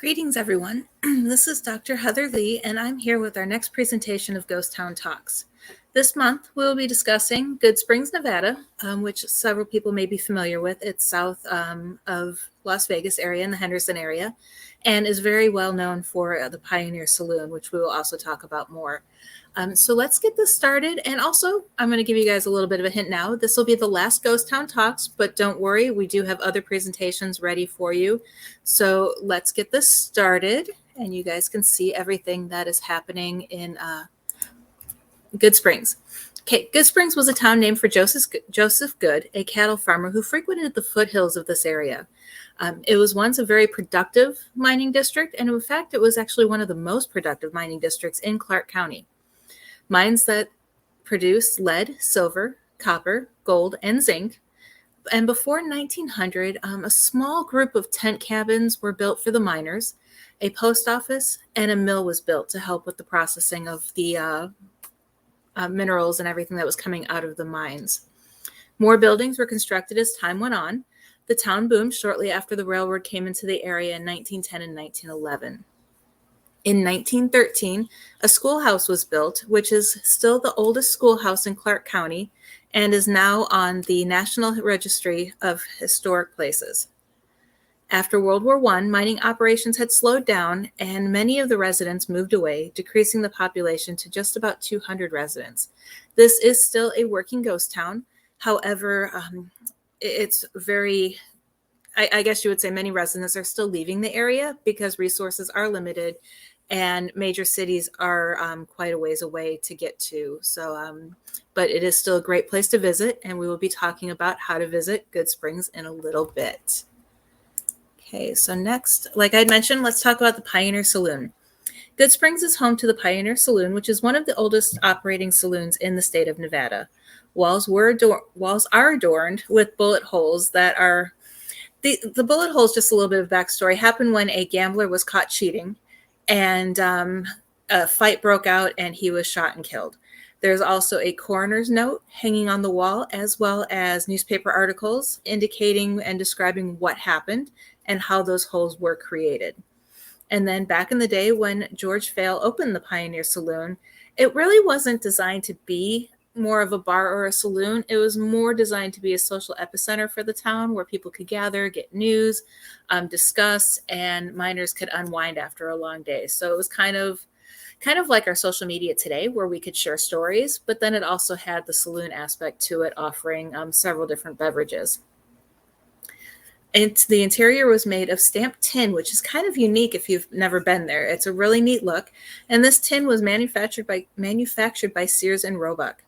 Greetings, everyone. This is Dr. Heather Leigh, and I'm here with our next presentation of Ghost Town Talks. This month, we'll be discussing Goodsprings, Nevada, which several people may be familiar with. It's south of Las Vegas area in the Henderson area, and is very well known for the Pioneer Saloon, which we will also talk about more. So let's get this started. And also, I'm going to give you guys a little bit of a hint now. This will be the last Ghost Town Talks, but don't worry, we do have other presentations ready for you. So let's get this started, and you guys can see everything that is happening in Goodsprings. Okay, Goodsprings was a town named for Joseph Good, a cattle farmer who frequented the foothills of this area. It was once a very productive mining district, and in fact, it was actually one of the most productive mining districts in Clark County. Mines that produced lead, silver, copper, gold, and zinc. And before 1900, a small group of tent cabins were built for the miners, a post office, and a mill was built to help with the processing of the minerals and everything that was coming out of the mines. More buildings were constructed as time went on. The town boomed shortly after the railroad came into the area in 1910 and 1911. In 1913, a schoolhouse was built, which is still the oldest schoolhouse in Clark County and is now on the National Registry of Historic Places. After World War I, mining operations had slowed down and many of the residents moved away, decreasing the population to just about 200 residents. This is still a working ghost town. However, it's very, I guess you would say many residents are still leaving the area because resources are limited and major cities are quite a ways away to get to. So, but it is still a great place to visit, and we will be talking about how to visit Goodsprings in a little bit. Okay, so next, like I mentioned, let's talk about the Pioneer Saloon. Goodsprings is home to the Pioneer Saloon, which is one of the oldest operating saloons in the state of Nevada. Walls are adorned with bullet holes that are, the bullet holes, just a little bit of backstory, happened when a gambler was caught cheating and a fight broke out and he was shot and killed. There's also a coroner's note hanging on the wall, as well as newspaper articles indicating and describing what happened and how those holes were created. And then back in the day when George Vail opened the Pioneer Saloon, it really wasn't designed to be more of a bar or a saloon. It was more designed to be a social epicenter for the town where people could gather, get news, discuss, and miners could unwind after a long day. So it was kind of like our social media today, where we could share stories, but then it also had the saloon aspect to it, offering several different beverages. And the interior was made of stamped tin, which is kind of unique if you've never been there. It's a really neat look. And this tin was manufactured by Sears and Roebuck.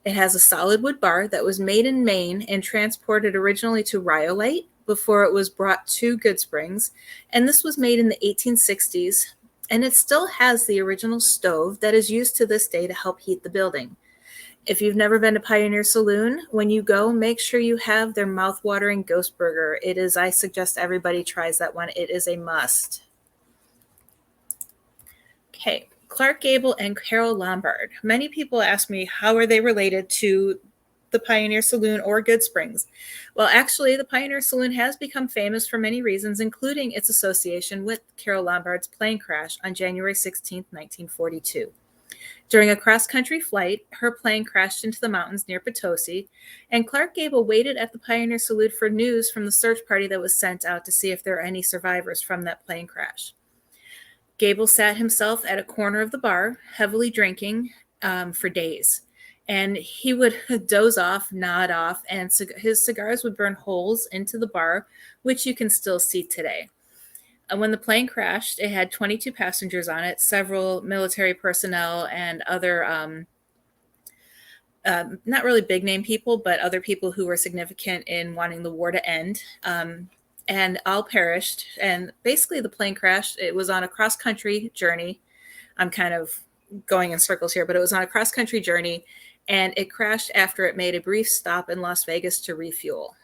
It has a solid wood bar that was made in Maine and transported originally to Rhyolite before it was brought to Goodsprings. And this was made in the 1860s. And it still has the original stove that is used to this day to help heat the building. If you've never been to Pioneer Saloon, when you go, make sure you have their mouth-watering ghost burger. I suggest everybody tries that one. It is a must. Okay, Clark Gable and Carole Lombard. Many people ask me, how are they related to the Pioneer Saloon or Goodsprings? Well, actually, the Pioneer Saloon has become famous for many reasons, including its association with Carole Lombard's plane crash on January 16, 1942. During a cross-country flight, her plane crashed into the mountains near Potosi, and Clark Gable waited at the Pioneer Saloon for news from the search party that was sent out to see if there are any survivors from that plane crash. Gable sat himself at a corner of the bar, heavily drinking for days. And he would doze off, nod off, and his cigars would burn holes into the bar, which you can still see today. When the plane crashed, it had 22 passengers on it, several military personnel and other, not really big name people, but other people who were significant in wanting the war to end. And all perished. And basically the plane crashed. It was on a cross-country journey. I'm kind of going in circles here, but it was on a cross-country journey, and it crashed after it made a brief stop in Las Vegas to refuel.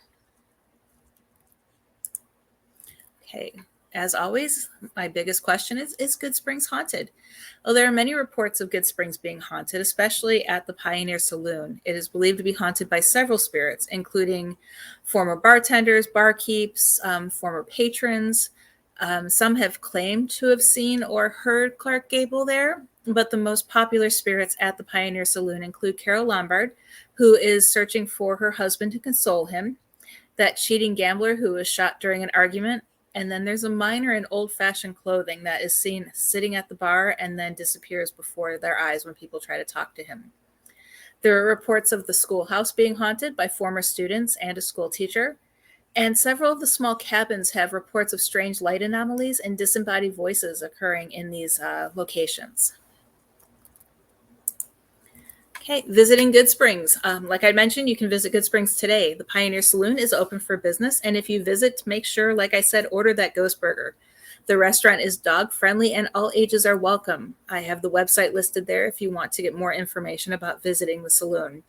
Okay. As always, my biggest question is Goodsprings haunted? Well, there are many reports of Goodsprings being haunted, especially at the Pioneer Saloon. It is believed to be haunted by several spirits, including former bartenders, barkeeps, former patrons, Some have claimed to have seen or heard Clark Gable there, but the most popular spirits at the Pioneer Saloon include Carole Lombard, who is searching for her husband to console him, that cheating gambler who was shot during an argument, and then there's a miner in old-fashioned clothing that is seen sitting at the bar and then disappears before their eyes when people try to talk to him. There are reports of the schoolhouse being haunted by former students and a school teacher, and several of the small cabins have reports of strange light anomalies and disembodied voices occurring in these locations. Okay, visiting Goodsprings. Like I mentioned, you can visit Goodsprings today. The Pioneer Saloon is open for business, and if you visit, make sure, like I said, order that ghost burger. The restaurant is dog-friendly and all ages are welcome. I have the website listed there if you want to get more information about visiting the saloon.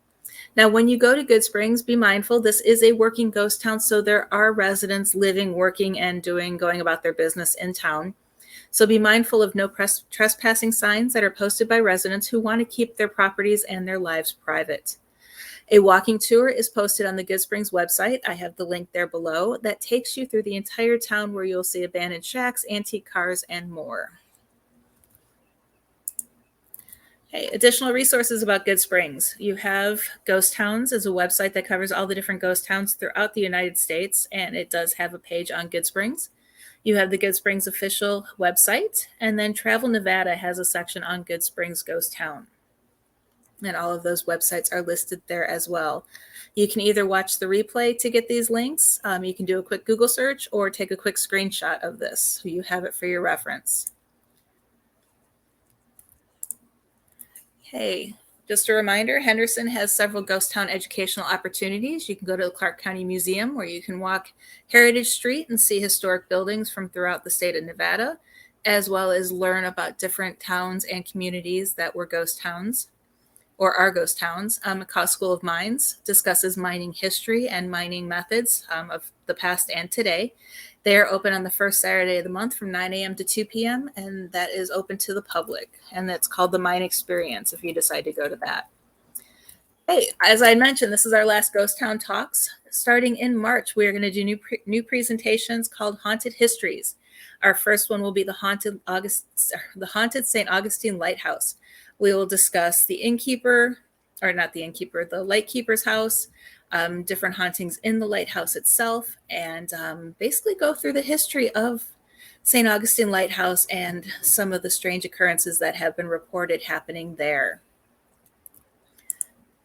Now, when you go to Goodsprings, be mindful this is a working ghost town, so there are residents living, working, and going about their business in town. So be mindful of no trespassing signs that are posted by residents who want to keep their properties and their lives private. A walking tour is posted on the Goodsprings website. I have the link there below that takes you through the entire town where you'll see abandoned shacks, antique cars, and more. Okay, additional resources about Goodsprings. You have Ghost Towns is a website that covers all the different ghost towns throughout the United States, and it does have a page on Goodsprings. You have the Goodsprings official website, and then Travel Nevada has a section on Goodsprings Ghost Town. And all of those websites are listed there as well. You can either watch the replay to get these links, you can do a quick Google search, or take a quick screenshot of this so you have it for your reference. Okay, just a reminder, Henderson has several ghost town educational opportunities. You can go to the Clark County Museum, where you can walk Heritage Street and see historic buildings from throughout the state of Nevada, as well as learn about different towns and communities that were ghost towns or are ghost towns. McCaw School of Mines discusses mining history and mining methods of the past and today. They are open on the first Saturday of the month from 9 a.m. to 2 p.m., and that is open to the public. And that's called the Mine Experience if you decide to go to that. Hey, as I mentioned, this is our last Ghost Town Talks. Starting in March, we are going to do new presentations called Haunted Histories. Our first one will be the Haunted St. Augustine Lighthouse. We will discuss the lightkeeper's house, different hauntings in the lighthouse itself, and basically go through the history of St. Augustine Lighthouse and some of the strange occurrences that have been reported happening there.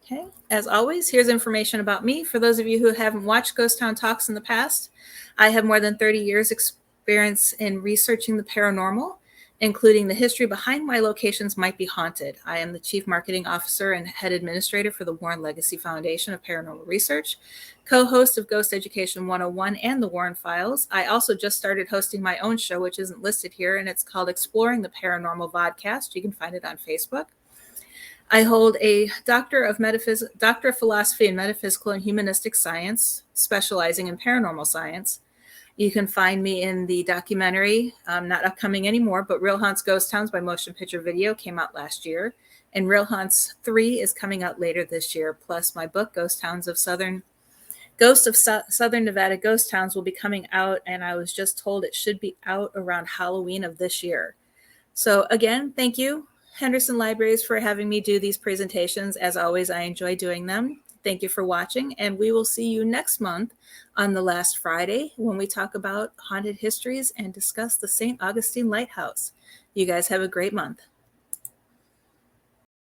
Okay, as always, here's information about me. For those of you who haven't watched Ghost Town Talks in the past, I have more than 30 years experience in researching the paranormal, including the history behind why locations might be haunted. I am the Chief Marketing Officer and Head Administrator for the Warren Legacy Foundation of Paranormal Research, co-host of Ghost Education 101 and the Warren Files. I also just started hosting my own show, which isn't listed here, and it's called Exploring the Paranormal Vodcast. You can find it on Facebook. I hold a Doctor of Philosophy in Metaphysical and Humanistic Science, specializing in paranormal science. You can find me in the documentary, not upcoming anymore, but Real Haunts Ghost Towns by Motion Picture Video came out last year. And Real Haunts 3 is coming out later this year. Plus my book, Ghosts of Southern Nevada Ghost Towns, will be coming out. And I was just told it should be out around Halloween of this year. So again, thank you, Henderson Libraries, for having me do these presentations. As always, I enjoy doing them. Thank you for watching, and we will see you next month on the last Friday when we talk about haunted histories and discuss the St. Augustine Lighthouse. You guys have a great month.